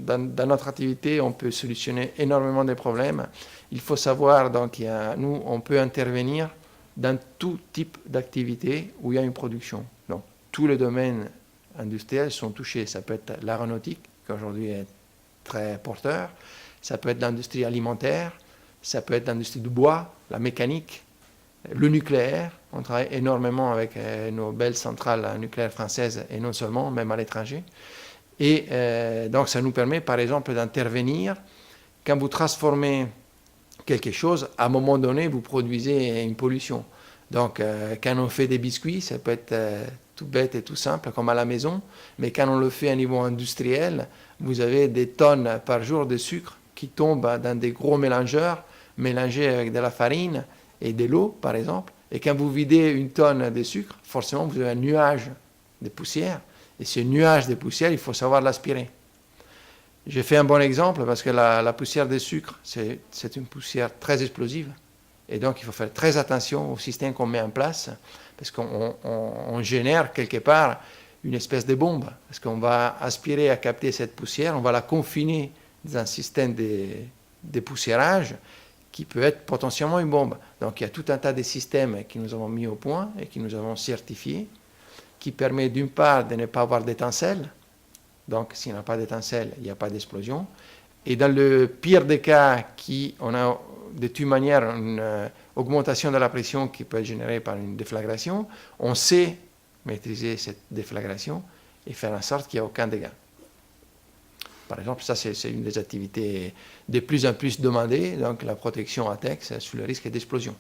dans notre activité, on peut solutionner énormément de problèmes. Il faut savoir, donc, nous, on peut intervenir dans tout type d'activité où il y a une production. Donc, tous les domaines industriels sont touchés. Ça peut être l'aéronautique, qui aujourd'hui est très porteur. Ça peut être l'industrie alimentaire. Ça peut être l'industrie du bois, la mécanique, le nucléaire. On travaille énormément avec nos belles centrales nucléaires françaises et non seulement, même à l'étranger. Et donc, ça nous permet, par exemple, d'intervenir quand vous transformez quelque chose, à un moment donné, vous produisez une pollution. Donc, quand on fait des biscuits, ça peut être tout bête et tout simple, comme à la maison, mais quand on le fait à niveau industriel, vous avez des tonnes par jour de sucre qui tombent dans des gros mélangeurs, mélangés avec de la farine et de l'eau, par exemple. Et quand vous videz une tonne de sucre, forcément, vous avez un nuage de poussière. Et ce nuage de poussière, il faut savoir l'aspirer. J'ai fait un bon exemple parce que la poussière de sucre, c'est une poussière très explosive. Et donc, il faut faire très attention au système qu'on met en place parce qu'on génère quelque part une espèce de bombe. Parce qu'on va aspirer à capter cette poussière, on va la confiner dans un système de poussiérage qui peut être potentiellement une bombe. Donc, il y a tout un tas de systèmes que nous avons mis au point et que nous avons certifiés qui permet d'une part de ne pas avoir d'étincelles. Donc, s'il n'y a pas d'étincelle, il n'y a pas d'explosion. Et dans le pire des cas, on a de toute manière une augmentation de la pression qui peut être générée par une déflagration, on sait maîtriser cette déflagration et faire en sorte qu'il n'y ait aucun dégât. Par exemple, ça, c'est une des activités de plus en plus demandées, donc la protection à texte sous le risque d'explosion.